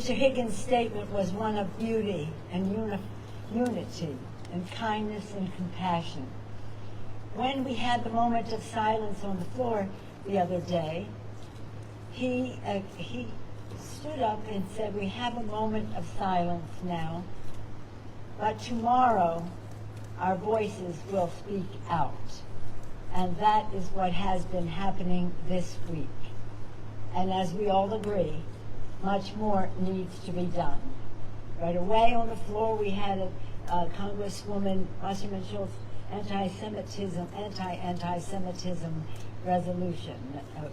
Mr. Higgins' statement was one of beauty and unity and kindness and compassion. When we had the moment of silence on the floor the other day, he stood up and said, we have a moment of silence now, but tomorrow our voices will speak out. And that is what has been happening this week. And as we all agree, much more needs to be done. Right away on the floor we had a Congresswoman Wasserman Schultz anti-anti-Semitism resolution.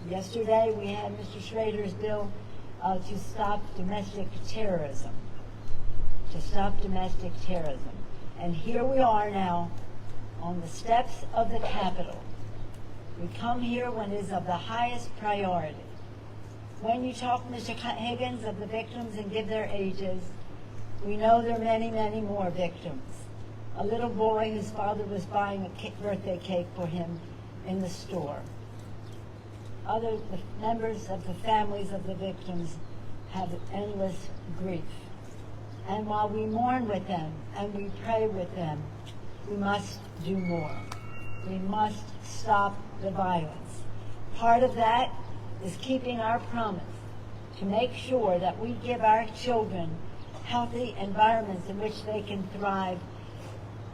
Yesterday we had Mr. Schrader's bill to stop domestic terrorism. And here we are now on the steps of the Capitol. We come here when it is of the highest priority. When you talk, Mr. Higgins, of the victims and give their ages, we know there are many, many more victims. A little boy whose father was buying a birthday cake for him in the store. Other members of the families of the victims have endless grief. And while we mourn with them and we pray with them, we must do more. We must stop the violence. Part of that is keeping our promise to make sure that we give our children healthy environments in which they can thrive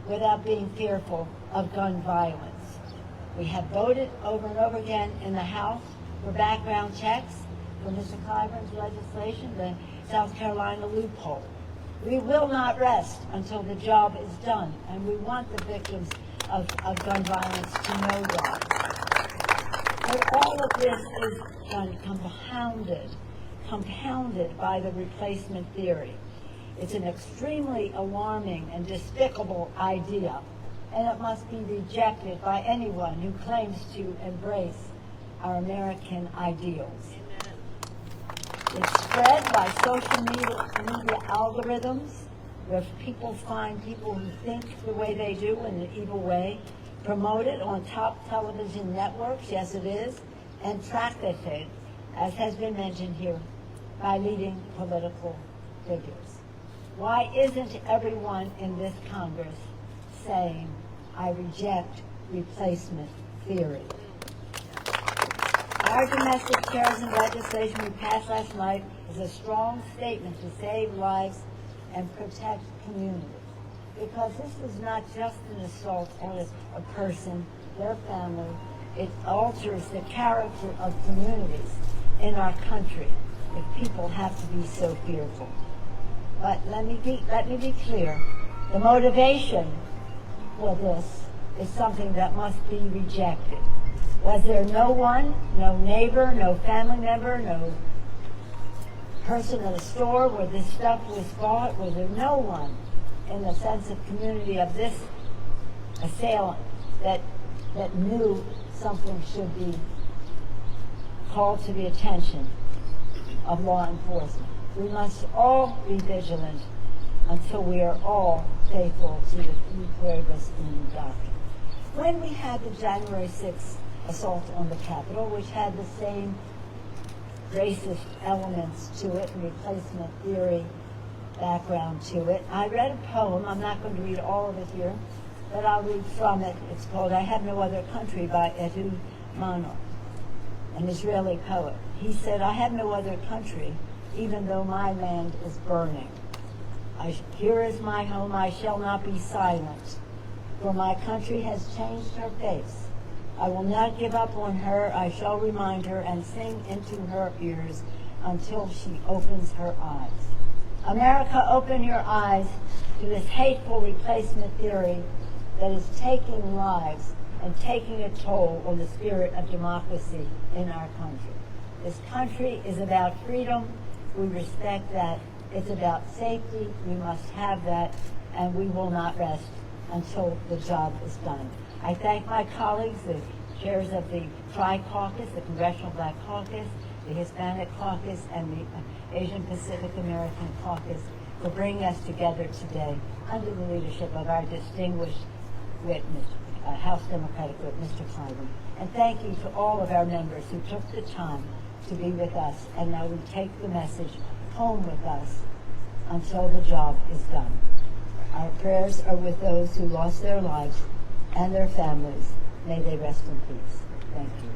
without being fearful of gun violence. We have voted over and over again in the House for background checks for Mr. Clyburn's legislation, the South Carolina loophole. We will not rest until the job is done, and we want the victims of gun violence to know that. But all of this is compounded by the replacement theory. It's an extremely alarming and despicable idea, and it must be rejected by anyone who claims to embrace our American ideals. It's spread by social media algorithms, where people find people who think the way they do in an evil way, promote it on top television networks, yes it is, and practice it, as has been mentioned here, by leading political figures. Why isn't everyone in this Congress saying, I reject replacement theory? Our domestic terrorism legislation we passed last night is a strong statement to save lives and protect communities. Because this is not just an assault on a person, their family. It alters the character of communities in our country if people have to be so fearful. But let me be clear. The motivation for this is something that must be rejected. Was there no one, no neighbor, no family member, no person in a store where this stuff was bought? Was there no one in the sense of community of this assailant that knew something should be called to the attention of law enforcement? We must all be vigilant until we are all faithful to the three pluribus unum doctrine. When we had the January 6th assault on the Capitol, which had the same racist elements to it and replacement theory background to it, I read a poem. I'm not going to read all of it here, but I'll read from it. It's called I Have No Other Country by Ehud Manor, an Israeli poet. He said, I have no other country, even though my land is burning. Here is my home, I shall not be silent, for my country has changed her face. I will not give up on her, I shall remind her and sing into her ears until she opens her eyes. America, open your eyes to this hateful replacement theory that is taking lives and taking a toll on the spirit of democracy in our country. This country is about freedom. We respect that. It's about safety. We must have that, and we will not rest until the job is done. I thank my colleagues, the chairs of the Tri-Caucus, the Congressional Black Caucus, the Hispanic Caucus, and the Asian Pacific American Caucus for bringing us together today under the leadership of our distinguished witness, House Democratic Whip, Mr. Clyburn. And thank you to all of our members who took the time to be with us. And now we take the message home with us until the job is done. Our prayers are with those who lost their lives and their families. May they rest in peace. Thank you.